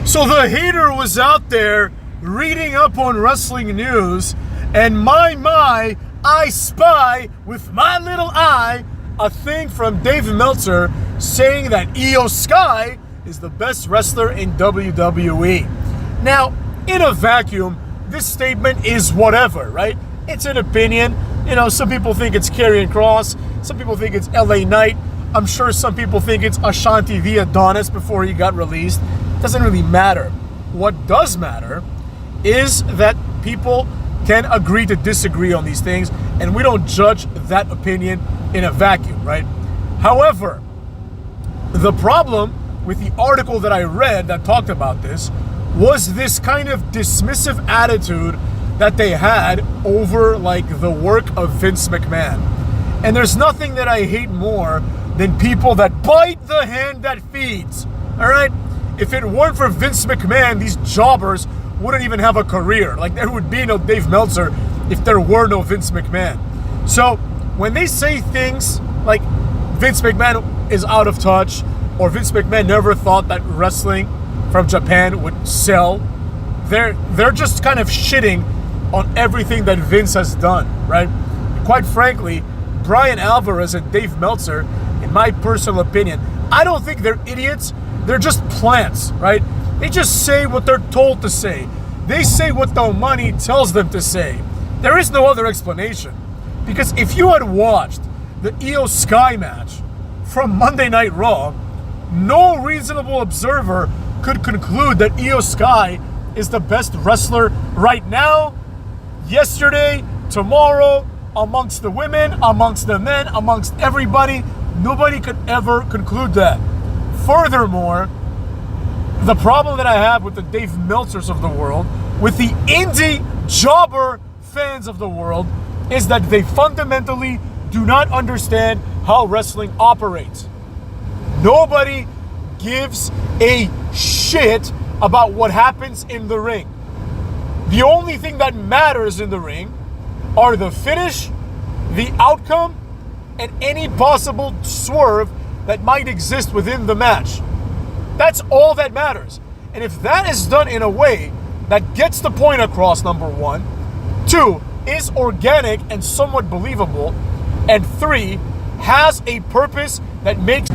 So the hater was out there reading up on wrestling news, and I spy with my little eye a thing from Dave Meltzer saying that Io Sky is the best wrestler in WWE. Now, in a vacuum, this statement is whatever, right? It's an opinion. You know, some people think it's Karrion Kross. Some people think it's LA Knight. I'm sure some people think it's Ashanti V. Adonis before he got released. Doesn't really matter. What does matter is that people can agree to disagree on these things, and we don't judge that opinion in a vacuum, right? However, the problem with the article that I read that talked about this was this kind of dismissive attitude that they had over like the work of Vince McMahon. And there's nothing that I hate more than people that bite the hand that feeds. All right? If it weren't for Vince McMahon, these jobbers wouldn't even have a career. Like, there would be no Dave Meltzer if there were no Vince McMahon. So when they say things like Vince McMahon is out of touch, or Vince McMahon never thought that wrestling from Japan would sell, they're just kind of shitting on everything that Vince has done, right? Quite frankly, Brian Alvarez and Dave Meltzer, in my personal opinion, I don't think they're idiots. They're just plants, right? They just say what they're told to say. They say what the money tells them to say. There is no other explanation. Because if you had watched the Io Sky match from Monday Night Raw, no reasonable observer could conclude that Io Sky is the best wrestler right now, yesterday, tomorrow, amongst the women, amongst the men, amongst everybody. Nobody could ever conclude that. Furthermore, the problem that I have with the Dave Meltzers of the world, with the indie jobber fans of the world, is that they fundamentally do not understand how wrestling operates. Nobody gives a shit about what happens in the ring. The only thing that matters in the ring are the finish, the outcome, and any possible swerve that might exist within the match. That's all that matters. And if that is done in a way that gets the point across, number one, two, is organic and somewhat believable, and three, has a purpose that makes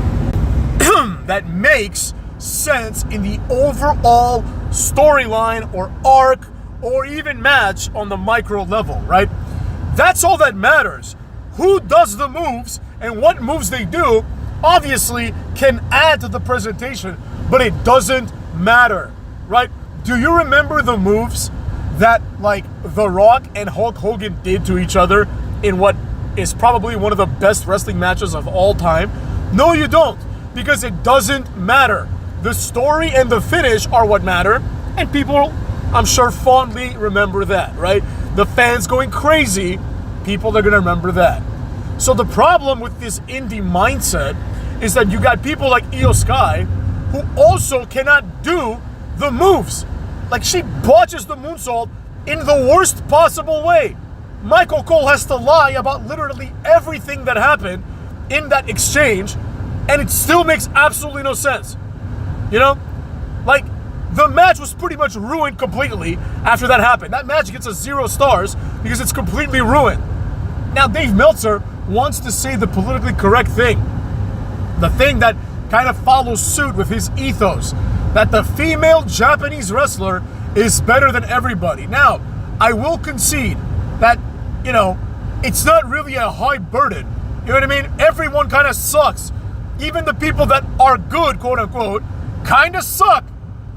that makes sense in the overall storyline or arc or even match on the micro level, right? That's all that matters. Who does the moves and what moves they do obviously can add to the presentation, but it doesn't matter, right? Do you remember the moves that like The Rock and Hulk Hogan did to each other in what is probably one of the best wrestling matches of all time? No, you don't, because it doesn't matter. The story and the finish are what matter, and people, I'm sure, fondly remember that, right? The fans going crazy, people are gonna remember that. So the problem with this indie mindset is that you got people like Io Sky who also cannot do the moves. Like, she botches the moonsault in the worst possible way. Michael Cole has to lie about literally everything that happened in that exchange, and it still makes absolutely no sense. You know? Like, the match was pretty much ruined completely after that happened. That match gets a 0 stars because it's completely ruined. Now, Dave Meltzer wants to say the politically correct thing. The thing that kind of follows suit with his ethos. That the female Japanese wrestler is better than everybody. Now, I will concede that, you know, it's not really a high burden. You know what I mean? Everyone kind of sucks. Even the people that are good, quote unquote, kind of suck.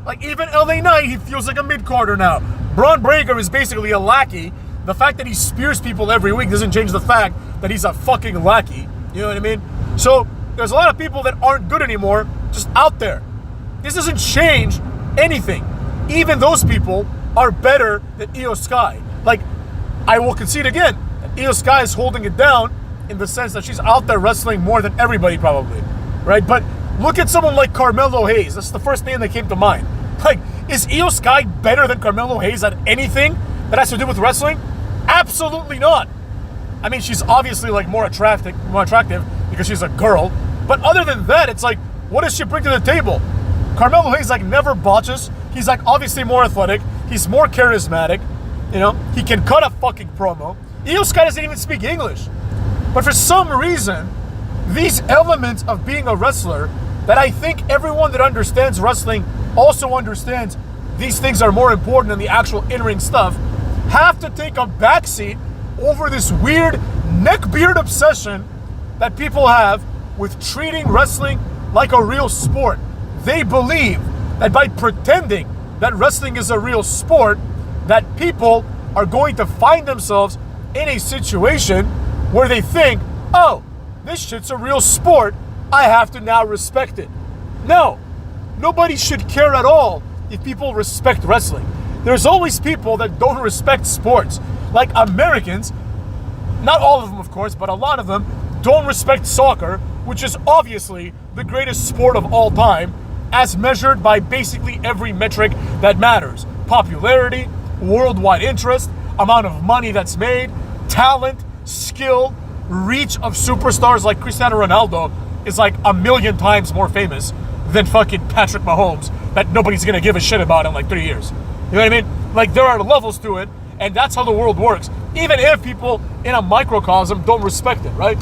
Like, even LA Knight, he feels like a mid-carder now. Braun Breaker is basically a lackey. The fact that he spears people every week doesn't change the fact that he's a fucking lackey. You know what I mean? So, there's a lot of people that aren't good anymore just out there. This doesn't change anything. Even those people are better than Io Sky. Like, I will concede again, that Io Sky is holding it down in the sense that she's out there wrestling more than everybody probably, right? But look at someone like Carmelo Hayes. That's the first name that came to mind. Like, is Io Sky better than Carmelo Hayes at anything that has to do with wrestling? Absolutely not. I mean, she's obviously like more attractive because she's a girl. But other than that, it's like, what does she bring to the table? Carmelo Hayes like never botches. He's like obviously more athletic. He's more charismatic. You know, he can cut a fucking promo. Io Sky doesn't even speak English. But for some reason, these elements of being a wrestler that I think everyone that understands wrestling also understands these things are more important than the actual in-ring stuff, have to take a backseat over this weird neckbeard obsession that people have with treating wrestling like a real sport. They believe that by pretending that wrestling is a real sport, that people are going to find themselves in a situation where they think, oh, this shit's a real sport, I have to now respect it. No, nobody should care at all if people respect wrestling. There's always people that don't respect sports. Like Americans, not all of them of course, but a lot of them don't respect soccer, which is obviously the greatest sport of all time, as measured by basically every metric that matters. Popularity, worldwide interest, amount of money that's made, talent, skill, reach of superstars like Cristiano Ronaldo is like 1,000,000 times more famous than fucking Patrick Mahomes that nobody's gonna give a shit about in like 3 years. You know what I mean? Like there are levels to it, and that's how the world works. Even if people in a microcosm don't respect it, right?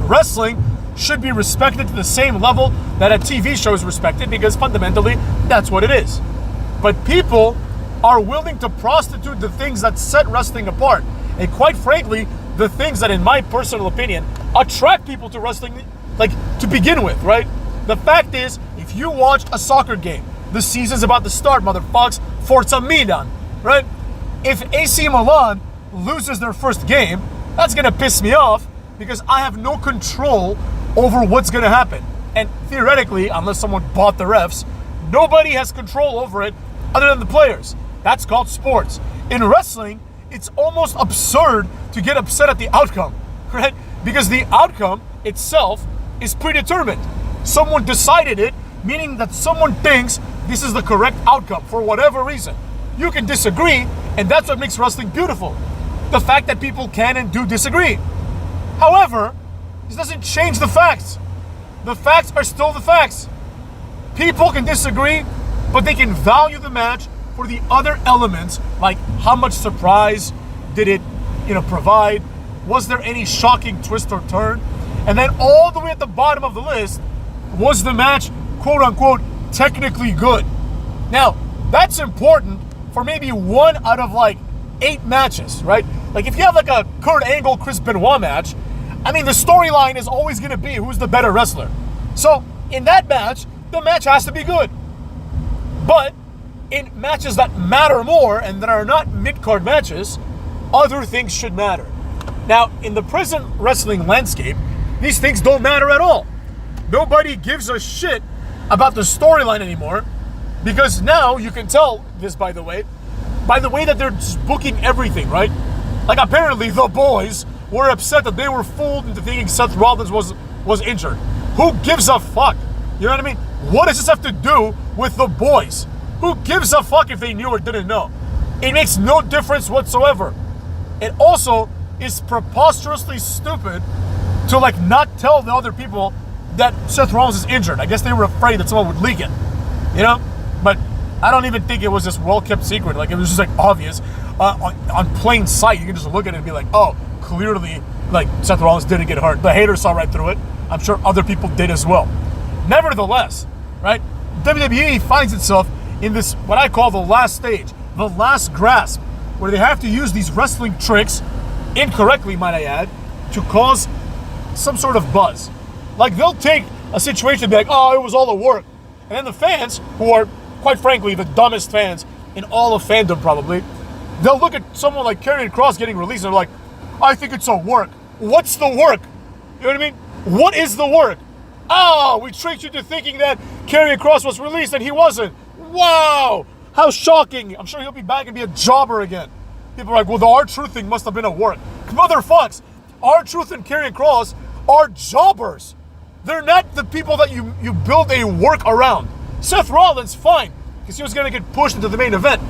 Wrestling should be respected to the same level that a TV show is respected, because fundamentally, that's what it is. But people are willing to prostitute the things that set wrestling apart. And quite frankly, the things that, in my personal opinion, attract people to wrestling, like to begin with, right? The fact is, if you watch a soccer game, the season's about to start, motherfuckers, Forza Milan, right? If AC Milan loses their first game, that's gonna piss me off because I have no control over what's gonna happen. And theoretically, unless someone bought the refs, nobody has control over it other than the players. That's called sports. In wrestling, it's almost absurd to get upset at the outcome, right? Because the outcome itself is predetermined. Someone decided it, meaning that someone thinks this is the correct outcome for whatever reason. You can disagree, and that's what makes wrestling beautiful. The fact that people can and do disagree. However, this doesn't change the facts. The facts are still the facts. People can disagree, but they can value the match for the other elements, like how much surprise did it, provide? Was there any shocking twist or turn? And then all the way at the bottom of the list, was the match, quote unquote, technically good? Now, that's important for maybe 1 out of like 8 matches, right? Like if you have like a Kurt Angle, Chris Benoit match, I mean, the storyline is always going to be who's the better wrestler. So in that match, the match has to be good. But in matches that matter more and that are not mid-card matches, other things should matter. Now, in the present wrestling landscape, these things don't matter at all. Nobody gives a shit about the storyline anymore, because now you can tell this, by the way that they're just booking everything, right? Like apparently the boys were upset that they were fooled into thinking Seth Rollins was injured. Who gives a fuck? You know what I mean? What does this have to do with the boys? Who gives a fuck if they knew or didn't know? It makes no difference whatsoever. It also is preposterously stupid to like not tell the other people that Seth Rollins is injured. I guess they were afraid that someone would leak it, But I don't even think it was this well-kept secret. Like it was just like obvious on plain sight. You can just look at it and be like, oh, clearly like Seth Rollins didn't get hurt. The haters saw right through it. I'm sure other people did as well. Nevertheless, right? WWE finds itself in this, what I call the last stage, the last grasp, where they have to use these wrestling tricks, incorrectly might I add, to cause some sort of buzz. Like they'll take a situation and be like, oh, it was all a work. And then the fans, who are, quite frankly, the dumbest fans in all of fandom probably, they'll look at someone like Karrion Kross getting released and they're like, I think it's a work. What's the work? You know what I mean? What is the work? Oh, we tricked you into thinking that Karrion Kross was released and he wasn't. Wow, how shocking. I'm sure he'll be back and be a jobber again. People are like, well, the R-Truth thing must have been a work. Motherfucks, R-Truth and Karrion Kross are jobbers. They're not the people that you build a work around. Seth Rollins, fine, because he was going to get pushed into the main event.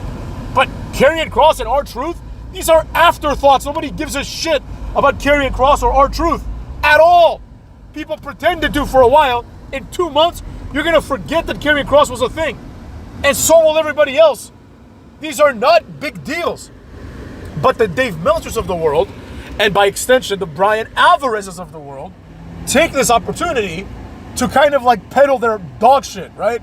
But Karrion Kross and R-Truth, these are afterthoughts. Nobody gives a shit about Karrion Kross or R-Truth at all. People pretended to for a while. In 2 months, you're going to forget that Karrion Kross was a thing. And so will everybody else. These are not big deals. But the Dave Meltzers of the world, and by extension, the Brian Alvarezes of the world, take this opportunity to kind of like peddle their dog shit, right?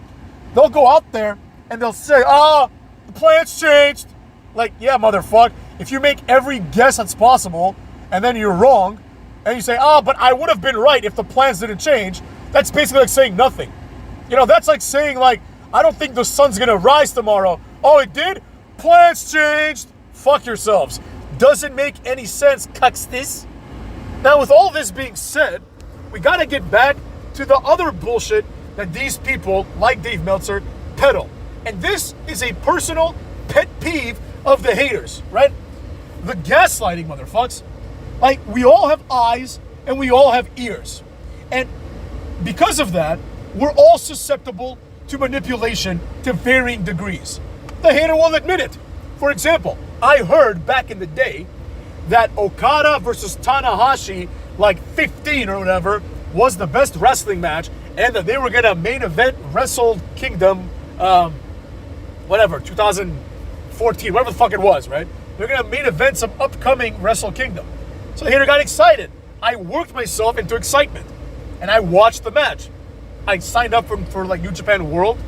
They'll go out there and they'll say, the plan's changed. Like, yeah, motherfucker, if you make every guess that's possible and then you're wrong, and you say, but I would have been right if the plans didn't change, that's basically like saying nothing. You know, that's like saying, like, I don't think the sun's gonna rise tomorrow. Oh, it did? Plans changed. Fuck yourselves. Doesn't make any sense, cuckstis. Now, with all this being said, we gotta get back to the other bullshit that these people, like Dave Meltzer, peddle. And this is a personal pet peeve of the haters, right? The gaslighting, motherfuckers. Like, we all have eyes and we all have ears. And because of that, we're all susceptible to manipulation to varying degrees. The hater will admit it. For example, I heard back in the day that Okada versus Tanahashi, like 15 or whatever, was the best wrestling match, and that they were gonna main event Wrestle Kingdom, 2014, whatever the fuck it was, right? They're gonna main event some upcoming Wrestle Kingdom. So the hater got excited. I worked myself into excitement, and I watched the match. I signed up for like New Japan World,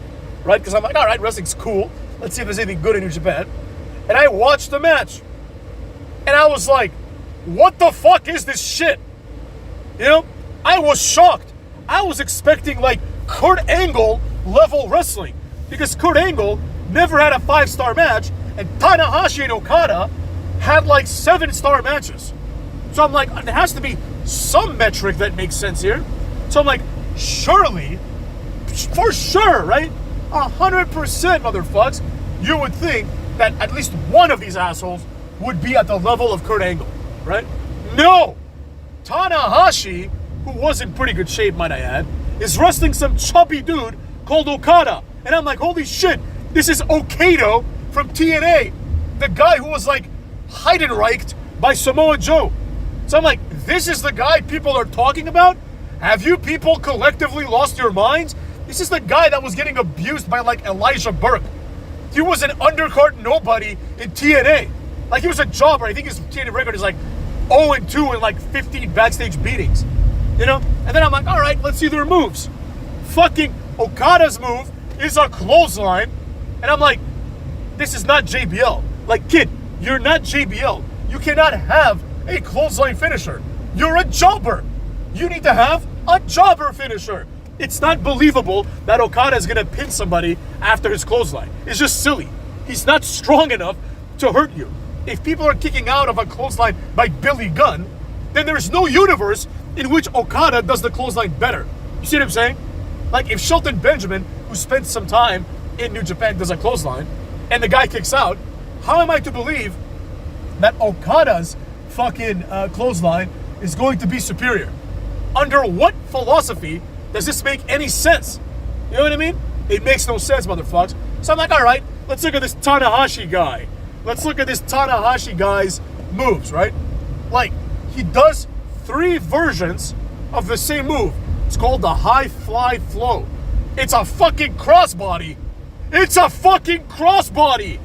right? Because I'm like, all right, wrestling's cool. Let's see if there's anything good in New Japan. And I watched the match. And I was like, what the fuck is this shit? You know? I was shocked. I was expecting like Kurt Angle level wrestling. Because Kurt Angle never had a 5-star match. And Tanahashi and Okada had like 7-star matches. So I'm like, there has to be some metric that makes sense here. So I'm like, surely, for sure, right? 100% motherfucks, you would think that at least one of these assholes would be at the level of Kurt Angle, right? No! Tanahashi, who was in pretty good shape, might I add, is wrestling some chubby dude called Okada. And I'm like, holy shit, this is Okado from TNA. The guy who was like Heidenreicht by Samoa Joe. So I'm like, this is the guy people are talking about? Have you people collectively lost your minds? This is the guy that was getting abused by like Elijah Burke. He was an undercard nobody in TNA. Like, he was a jobber. I think his TNA record is like 0-2 in like 15 backstage beatings. You know? And then I'm like, all right, let's see their moves. Fucking Okada's move is a clothesline. And I'm like, this is not JBL. Like, kid, you're not JBL. You cannot have a clothesline finisher. You're a jobber. You need to have a jobber finisher. It's not believable that Okada is going to pin somebody after his clothesline. It's just silly. He's not strong enough to hurt you. If people are kicking out of a clothesline by Billy Gunn, then there's no universe in which Okada does the clothesline better. You see what I'm saying? Like, if Shelton Benjamin, who spent some time in New Japan, does a clothesline, and the guy kicks out, how am I to believe that Okada's fucking clothesline is going to be superior? Under what philosophy does this make any sense? You know what I mean? It makes no sense, motherfuckers. So I'm like, all right, let's look at this Tanahashi guy. Let's look at this Tanahashi guy's moves, right? Like, he does 3 versions of the same move. It's called the high fly flow. It's a fucking crossbody. It's a fucking crossbody.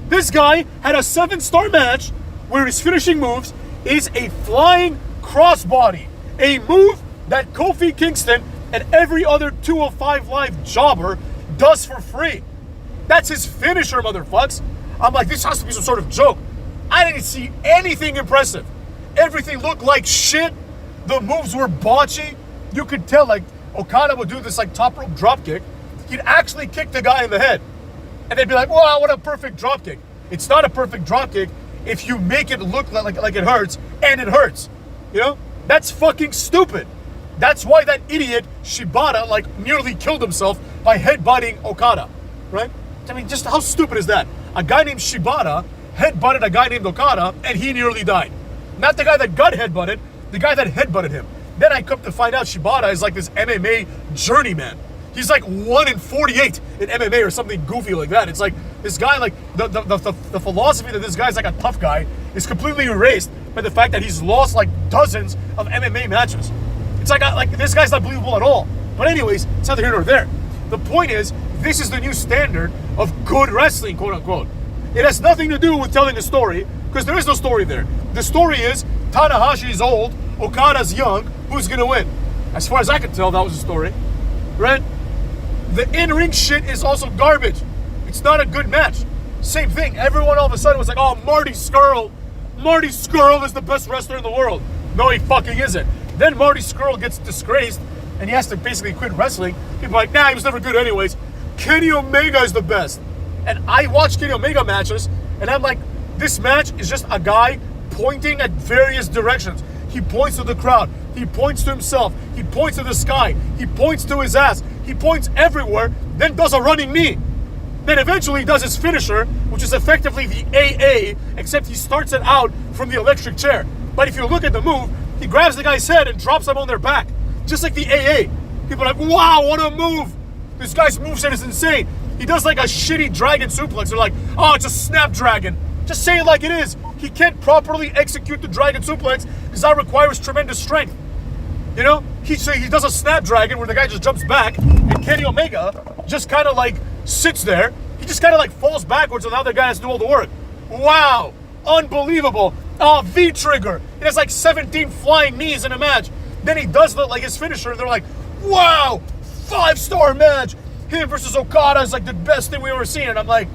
This guy had a 7-star match where his finishing moves is a flying crossbody. A move that Kofi Kingston and every other 205 Live jobber does for free. That's his finisher, motherfucks. I'm like, this has to be some sort of joke. I didn't see anything impressive. Everything looked like shit. The moves were botchy. You could tell, like, Okada would do this, like, top rope drop kick. He'd actually kick the guy in the head. And they'd be like, wow, what a perfect drop kick. It's not a perfect drop kick if you make it look like it hurts, and it hurts. You know? That's fucking stupid. That's why that idiot Shibata, like, nearly killed himself by headbutting Okada. Right? I mean, just how stupid is that? A guy named Shibata headbutted a guy named Okada, and he nearly died. Not the guy that got headbutted, the guy that headbutted him. Then I come to find out Shibata is like this MMA journeyman. He's like 1-in-48 in MMA or something goofy like that. It's like this guy, like the philosophy that this guy's like a tough guy is completely erased by the fact that he's lost like dozens of MMA matches. It's like this guy's not believable at all. But anyways, it's neither here nor there. The point is, this is the new standard of good wrestling, quote unquote. It has nothing to do with telling a story, because there is no story there. The story is Tanahashi is old, Okada's young, who's gonna win? As far as I can tell, that was the story, right? The in-ring shit is also garbage. It's not a good match. Same thing. Everyone all of a sudden was like, oh, Marty Scurll is the best wrestler in the world. No, he fucking isn't. Then Marty Scurll gets disgraced and he has to basically quit wrestling. People are like, nah, he was never good anyways. Kenny Omega is the best. And I watch Kenny Omega matches and I'm like, this match is just a guy pointing at various directions. He points to the crowd. He points to himself. He points to the sky. He points to his ass. He points everywhere, then does a running knee. Then eventually does his finisher, which is effectively the AA, except he starts it out from the electric chair. But if you look at the move, he grabs the guy's head and drops him on their back, just like the AA. People are like, wow, what a move. This guy's moveset is insane. He does like a shitty dragon suplex. They're like, oh, it's a snapdragon. Just say it like it is. He can't properly execute the dragon suplex because that requires tremendous strength. You know, he does a snapdragon where the guy just jumps back, and Kenny Omega just kind of like sits there. He just kind of like falls backwards, and the other guy has to do all the work. Wow, unbelievable. Oh, V-trigger. It has like 17 flying knees in a match. Then he does like his finisher, and they're like, wow, 5-star match. Him versus Okada is like the best thing we've ever seen. And I'm like,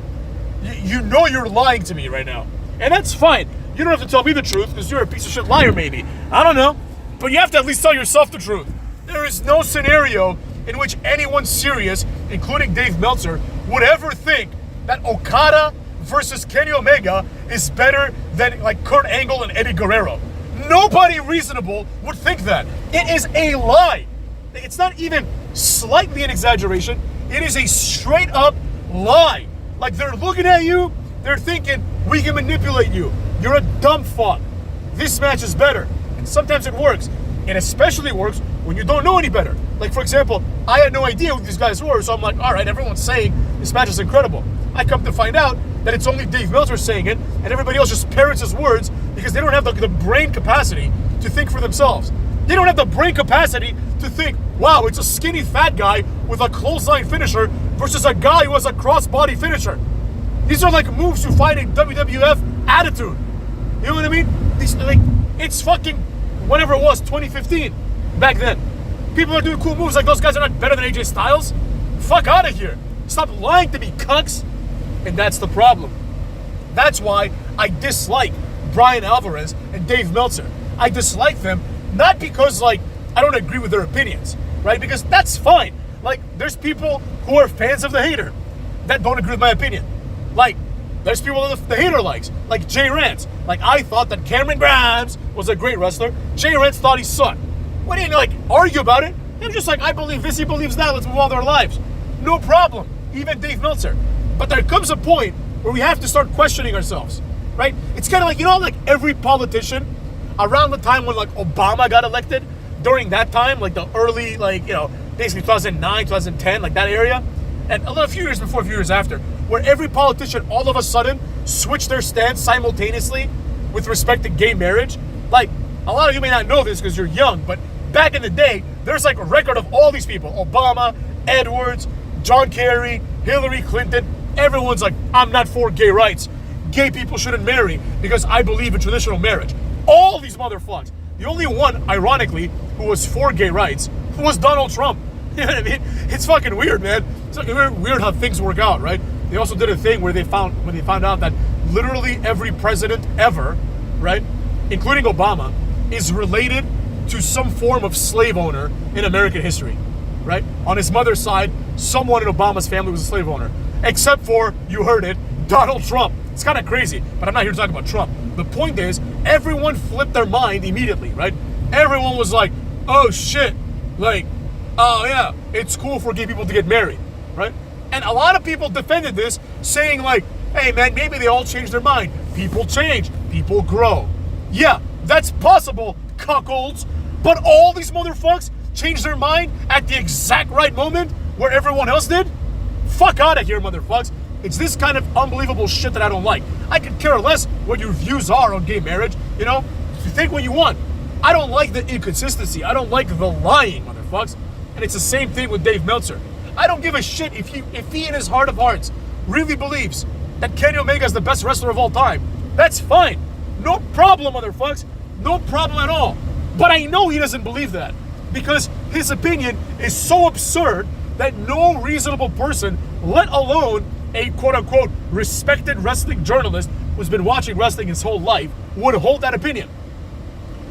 you know you're lying to me right now. And that's fine. You don't have to tell me the truth because you're a piece of shit liar, maybe. I don't know. But you have to at least tell yourself the truth. There is no scenario in which anyone serious, including Dave Meltzer, would ever think that Okada versus Kenny Omega is better than like Kurt Angle and Eddie Guerrero. Nobody reasonable would think that. It is a lie. It's not even slightly an exaggeration. It is a straight up lie. Like they're looking at you, they're thinking, we can manipulate you. You're a dumb fuck. This match is better. And sometimes it works. It especially works when you don't know any better. Like, for example, I had no idea who these guys were, so I'm like, all right, everyone's saying this match is incredible. I come to find out that it's only Dave Meltzer saying it, and everybody else just parrots his words because they don't have the brain capacity to think for themselves. They don't have the brain capacity to think, wow, it's a skinny fat guy with a clothesline finisher versus a guy who has a crossbody finisher. These are like moves you find in WWF Attitude. You know what I mean? These like it's fucking whatever it was, 2015 back then. People are doing cool moves like those guys are not better than AJ Styles. Fuck out of here. Stop lying to me, cucks. And that's the problem. That's why I dislike Brian Alvarez and Dave Meltzer. I dislike them not because like I don't agree with their opinions, right? Because that's fine. Like there's people who are fans of the hater that don't agree with my opinion. Like there's people that the hater likes, like Jay Rance. Like I thought that Cameron Grimes was a great wrestler. Jay Rance thought he sucked. We didn't like argue about it. They were just like, I believe this, he believes that. Let's move on with our lives. No problem. Even Dave Meltzer. But there comes a point where we have to start questioning ourselves, right? It's kind of like, you know, like every politician around the time when like Obama got elected, during that time, like the early, like, you know, basically 2009, 2010, like that area, and a few years before, a few years after, where every politician all of a sudden switched their stance simultaneously with respect to gay marriage. Like, a lot of you may not know this because you're young, but back in the day, there's like a record of all these people. Obama, Edwards, John Kerry, Hillary Clinton. Everyone's like, I'm not for gay rights. Gay people shouldn't marry because I believe in traditional marriage. All these motherfuckers. The only one, ironically, who was for gay rights was Donald Trump. You know what I mean? It's fucking weird, man. It's like weird how things work out, right? They also did a thing where when they found out that literally every president ever, right, including Obama, is related to some form of slave owner in American history, right? On his mother's side, someone in Obama's family was a slave owner. Except for, you heard it, Donald Trump. It's kind of crazy, but I'm not here to talk about Trump. The point is, everyone flipped their mind immediately, right? Everyone was like, oh shit, like, oh yeah, it's cool for gay people to get married, right? And a lot of people defended this, saying like, hey man, maybe they all changed their mind. People change, people grow. Yeah, that's possible, cuckolds, but all these motherfuckers changed their mind at the exact right moment where everyone else did? Fuck out of here, motherfuckers. It's this kind of unbelievable shit that I don't like. I could care less what your views are on gay marriage, you know? You think what you want. I don't like the inconsistency. I don't like the lying, motherfuckers. And it's the same thing with Dave Meltzer. I don't give a shit if he in his heart of hearts really believes that Kenny Omega is the best wrestler of all time. That's fine. No problem, motherfuckers. No problem at all. But I know he doesn't believe that because his opinion is so absurd that no reasonable person, let alone a quote-unquote respected wrestling journalist who's been watching wrestling his whole life, would hold that opinion.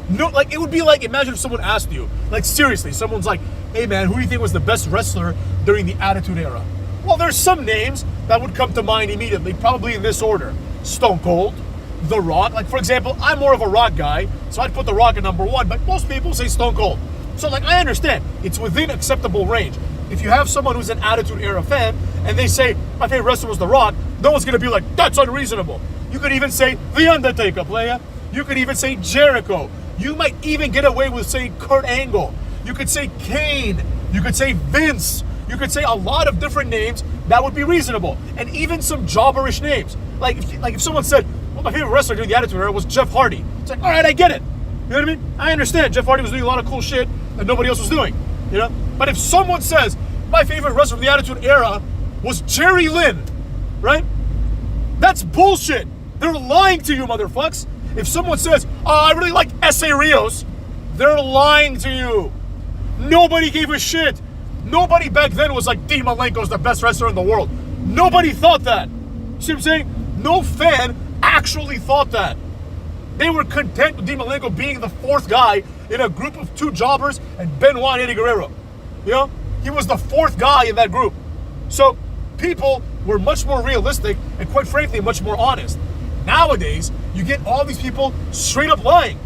No, like, it would be like, imagine if someone asked you, like, seriously, someone's like, hey man, who do you think was the best wrestler during the Attitude Era? Well, there's some names that would come to mind immediately, probably in this order. Stone Cold, The Rock. Like, for example, I'm more of a Rock guy, so I'd put The Rock at number one, but most people say Stone Cold. So, like, I understand. It's within acceptable range. If you have someone who's an Attitude Era fan, and they say, my favorite wrestler was The Rock, no one's going to be like, that's unreasonable. You could even say The Undertaker, playa. You could even say Jericho. You might even get away with saying Kurt Angle. You could say Kane. You could say Vince. You could say a lot of different names that would be reasonable. And even some jobberish names. Like if someone said, well, my favorite wrestler during the Attitude Era was Jeff Hardy. It's like, all right, I get it. You know what I mean? I understand. Jeff Hardy was doing a lot of cool shit that nobody else was doing. You know? But if someone says, my favorite wrestler from the Attitude Era was Jerry Lynn, right? That's bullshit. They're lying to you, motherfucks. If someone says, oh, I really like S.A. Rios, they're lying to you. Nobody gave a shit. Nobody back then was like, Dean Malenko's the best wrestler in the world. Nobody thought that. You see what I'm saying? No fan actually thought that. They were content with Dean Malenko being the fourth guy in a group of two jobbers and Benoit and Eddie Guerrero. You know? He was the fourth guy in that group. So people were much more realistic and, quite frankly, much more honest. Nowadays, you get all these people straight up lying.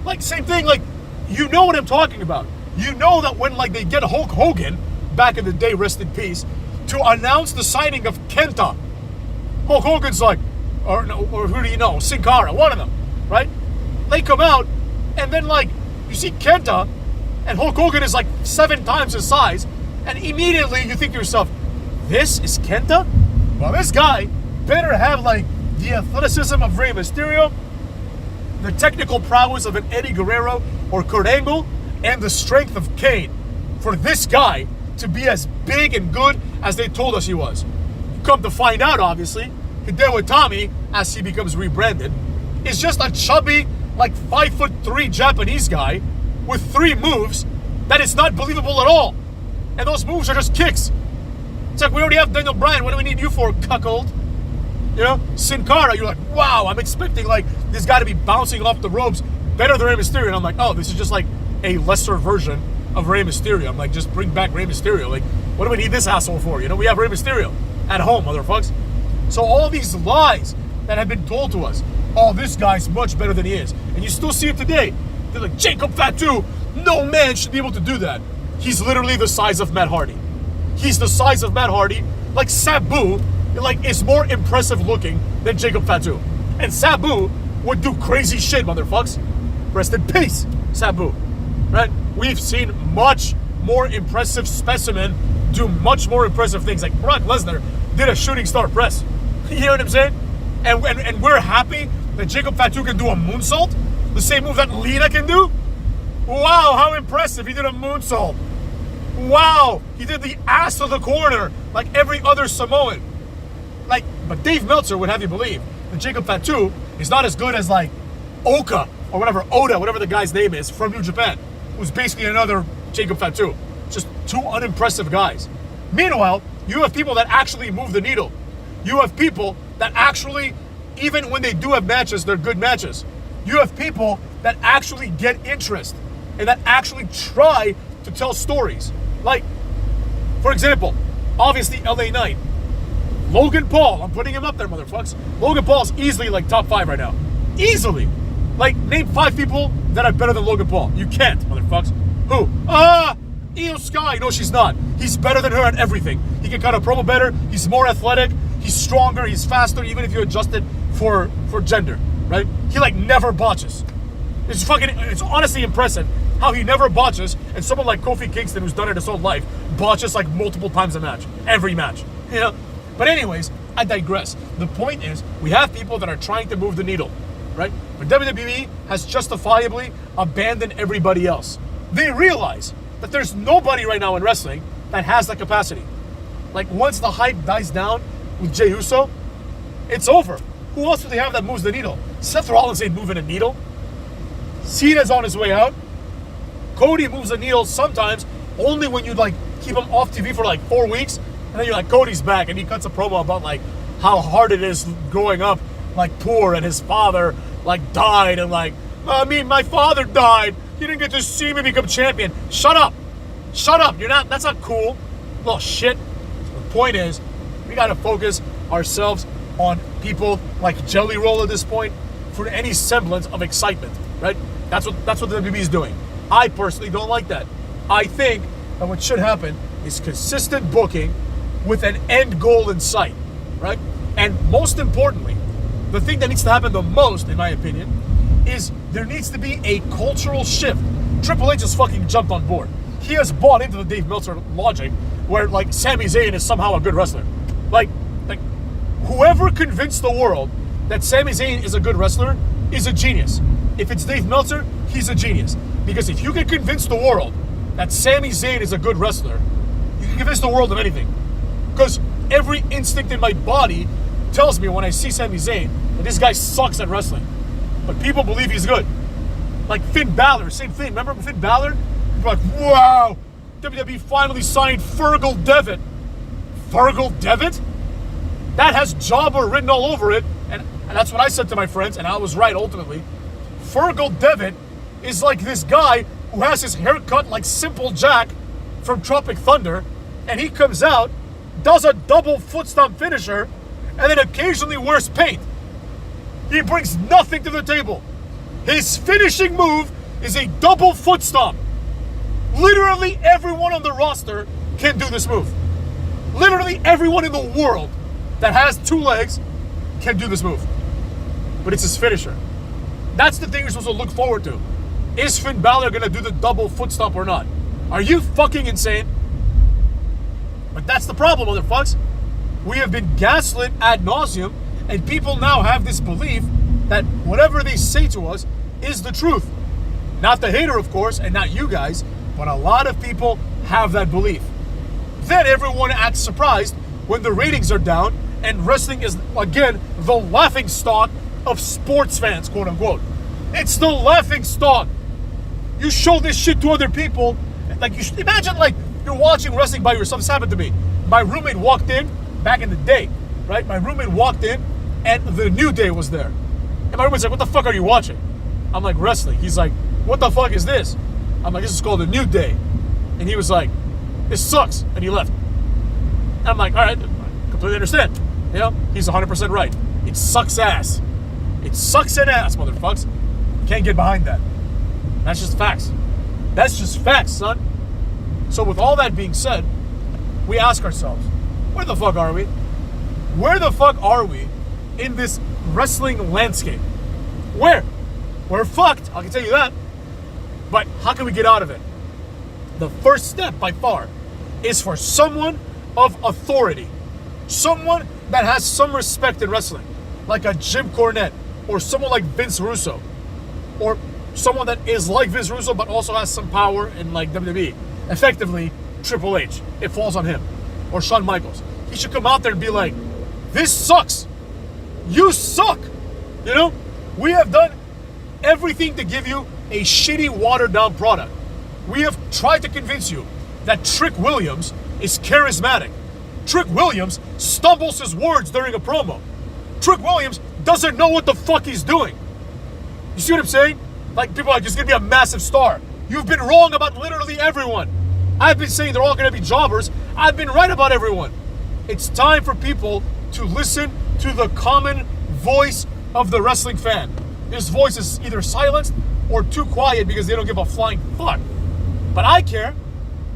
Like, same thing, like, you know what I'm talking about. You know that when, like, they get Hulk Hogan, back in the day, rest in peace, to announce the signing of Kenta, Hulk Hogan's like, or who do you know, Sin Cara, one of them, right? They come out, and then, like, you see Kenta, and Hulk Hogan is, like, 7 times his size, and immediately you think to yourself, this is Kenta? Well, this guy better have, like, the athleticism of Rey Mysterio, the technical prowess of an Eddie Guerrero or Kurt Angle, and the strength of Kane for this guy to be as big and good as they told us he was. Come to find out, obviously, Hideo Itami, as he becomes rebranded, is just a chubby, like 5'3" Japanese guy with 3 moves that is not believable at all. And those moves are just kicks. It's like, we already have Daniel Bryan, what do we need you for, cuckold? You know, Sin Cara, you're like, wow, I'm expecting, like, this guy to be bouncing off the ropes better than Rey Mysterio. And I'm like, oh, this is just like a lesser version of Rey Mysterio. I'm like, just bring back Rey Mysterio. Like, what do we need this asshole for? You know, we have Rey Mysterio at home, motherfucks. So all these lies that have been told to us, oh, this guy's much better than he is. And you still see it today. They're like, Jacob Fatu, no man should be able to do that. He's literally the size of Matt Hardy. He's the size of Matt Hardy. Like, Sabu, like, is more impressive looking than Jacob Fatu. And Sabu would do crazy shit, motherfucks. Rest in peace, Sabu. Right? We've seen much more impressive specimen do much more impressive things. Like, Brock Lesnar did a shooting star press. You know what I'm saying? And we're happy that Jacob Fatu can do a moonsault, the same move that Lina can do. Wow, how impressive. He did a moonsault. Wow, he did the ass of the corner like every other Samoan. Like, but Dave Meltzer would have you believe that Jacob Fatu is not as good as, like, Oka or whatever, Oda, whatever the guy's name is, from New Japan, who's basically another Jacob Fatu. Just 2 unimpressive guys. Meanwhile, you have people that actually move the needle. You have people that actually, even when they do have matches, they're good matches. You have people that actually get interest and that actually try to tell stories. Like, for example, obviously LA Knight. Logan Paul, I'm putting him up there, motherfuckers. Logan Paul's easily, like, top 5 right now. Easily. Like, name 5 people that are better than Logan Paul. You can't, motherfuckers. Who? Io Sky. No, she's not. He's better than her at everything. He can cut a promo better. He's more athletic. He's stronger. He's faster, even if you adjust it for gender, right? He, like, never botches. It's honestly impressive how he never botches, and someone like Kofi Kingston, who's done it his whole life, botches, like, multiple times a match. Every match. You know? But anyways, I digress. The point is, we have people that are trying to move the needle, right? But WWE has justifiably abandoned everybody else. They realize that there's nobody right now in wrestling that has that capacity. Like, once the hype dies down with Jey Uso, it's over. Who else do they have that moves the needle? Seth Rollins ain't moving a needle. Cena's on his way out. Cody moves the needle sometimes, only when you like keep him off TV for like 4 weeks, and then you're like, Cody's back, and he cuts a promo about like how hard it is growing up like poor, and his father like died, and like, I mean, my father died. You didn't get to see me become champion. Shut up. Shut up. You're not, that's not cool. Little shit. The point is, we gotta focus ourselves on people like Jelly Roll at this point for any semblance of excitement, right? That's what the WWE is doing. I personally don't like that. I think that what should happen is consistent booking with an end goal in sight, right? And most importantly, the thing that needs to happen the most, in my opinion, is there needs to be a cultural shift. Triple H has fucking jumped on board. He has bought into the Dave Meltzer logic where like Sami Zayn is somehow a good wrestler. Like whoever convinced the world that Sami Zayn is a good wrestler is a genius. If it's Dave Meltzer, he's a genius. Because if you can convince the world that Sami Zayn is a good wrestler, you can convince the world of anything. Because every instinct in my body tells me when I see Sami Zayn that this guy sucks at wrestling. But people believe he's good. Like Finn Balor, same thing. Remember Finn Balor? People are like, wow, WWE finally signed Fergal Devitt. Fergal Devitt? That has Jobber written all over it. And that's what I said to my friends, and I was right ultimately. Fergal Devitt is like this guy who has his hair cut like Simple Jack from Tropic Thunder, and he comes out, does a double foot stomp finisher, and then occasionally wears paint. He brings nothing to the table. His finishing move is a double foot stomp. Literally everyone on the roster can do this move. Literally everyone in the world that has 2 legs can do this move. But it's his finisher. That's the thing you're supposed to look forward to. Is Finn Balor gonna do the double foot stomp or not? Are you fucking insane? But that's the problem, motherfuckers. We have been gaslit ad nauseum, and people now have this belief that whatever they say to us is the truth. Not the hater, of course, and not you guys, but a lot of people have that belief. Then everyone acts surprised when the ratings are down and wrestling is, again, the laughing stock of sports fans, quote unquote. It's the laughing stock. You show this shit to other people, like you should imagine like you're watching wrestling by yourself. This happened to me. My roommate walked in back in the day, right? My roommate walked in and the New Day was there. And my roommate's like, what the fuck are you watching? I'm like, wrestling. He's like, what the fuck is this? I'm like, this is called the New Day. And he was like, this sucks. And he left. And I'm like, all right, I completely understand. You know, he's 100% right. It sucks ass. It sucks an ass, motherfuckers. Can't get behind that. That's just facts. That's just facts, son. So with all that being said, we ask ourselves, where the fuck are we? Where the fuck are we in this wrestling landscape? Where? We're fucked, I can tell you that. But how can we get out of it? The first step, by far, is for someone of authority. Someone that has some respect in wrestling. Like a Jim Cornette. Or someone like Vince Russo. Or someone that is like Vince Russo but also has some power in like WWE. Effectively, Triple H. It falls on him. Or Shawn Michaels. He should come out there and be like, this sucks. You suck. You know? We have done everything to give you a shitty, watered-down product. We have tried to convince you that Trick Williams is charismatic. Trick Williams stumbles his words during a promo. Trick Williams doesn't know what the fuck he's doing. You see what I'm saying? Like, people are like, he's going to be a massive star. You've been wrong about literally everyone. I've been saying they're all going to be jobbers. I've been right about everyone. It's time for people to listen to the common voice of the wrestling fan. His voice is either silenced or too quiet because they don't give a flying fuck. But I care.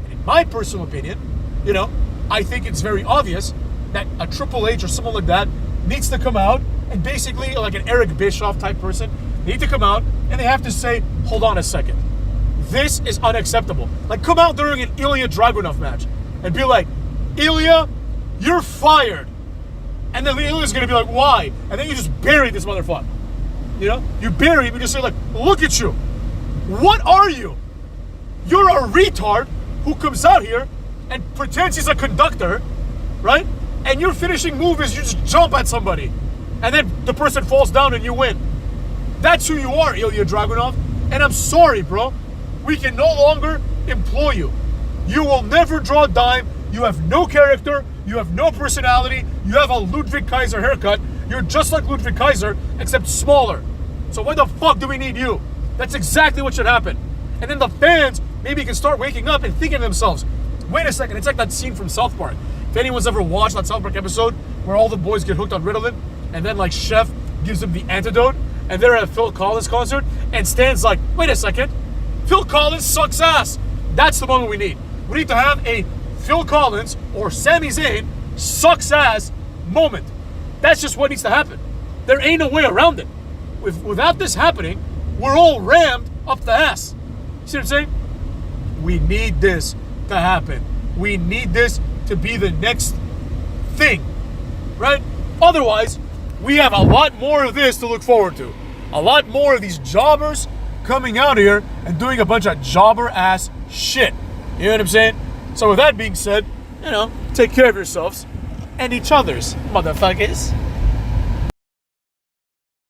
And in my personal opinion, you know, I think it's very obvious that a Triple H or someone like that needs to come out and basically, like an Eric Bischoff type person, they need to come out and they have to say, hold on a second. This is unacceptable. Like, come out during an Ilya Dragunov match and be like, Ilya, you're fired. And then Ilya's going to be like, why? And then you just bury this motherfucker. You know? You bury him and just say, like, look at you. What are you? You're a retard who comes out here and pretends he's a conductor, right? And your finishing move is you just jump at somebody, and then the person falls down and you win. That's who you are, Ilya Dragunov. And I'm sorry, bro. We can no longer employ you. You will never draw a dime. You have no character. You have no personality. You have a Ludwig Kaiser haircut. You're just like Ludwig Kaiser, except smaller. So why the fuck do we need you? That's exactly what should happen. And then the fans maybe can start waking up and thinking to themselves, wait a second, it's like that scene from South Park. If anyone's ever watched that South Park episode where all the boys get hooked on Ritalin, and then like Chef gives them the antidote, and they're at a Phil Collins concert, and Stan's like, wait a second, Phil Collins sucks ass. That's the moment we need. We need to have a Phil Collins or Sami Zayn sucks ass moment. That's just what needs to happen. There ain't no way around it. Without this happening, we're all rammed up the ass. See what I'm saying? We need this to happen. We need this to be the next thing, right? Otherwise, we have a lot more of this to look forward to. A lot more of these jobbers coming out here and doing a bunch of jobber ass shit. You know what I'm saying? So with that being said, take care of yourselves and each other's, motherfuckers.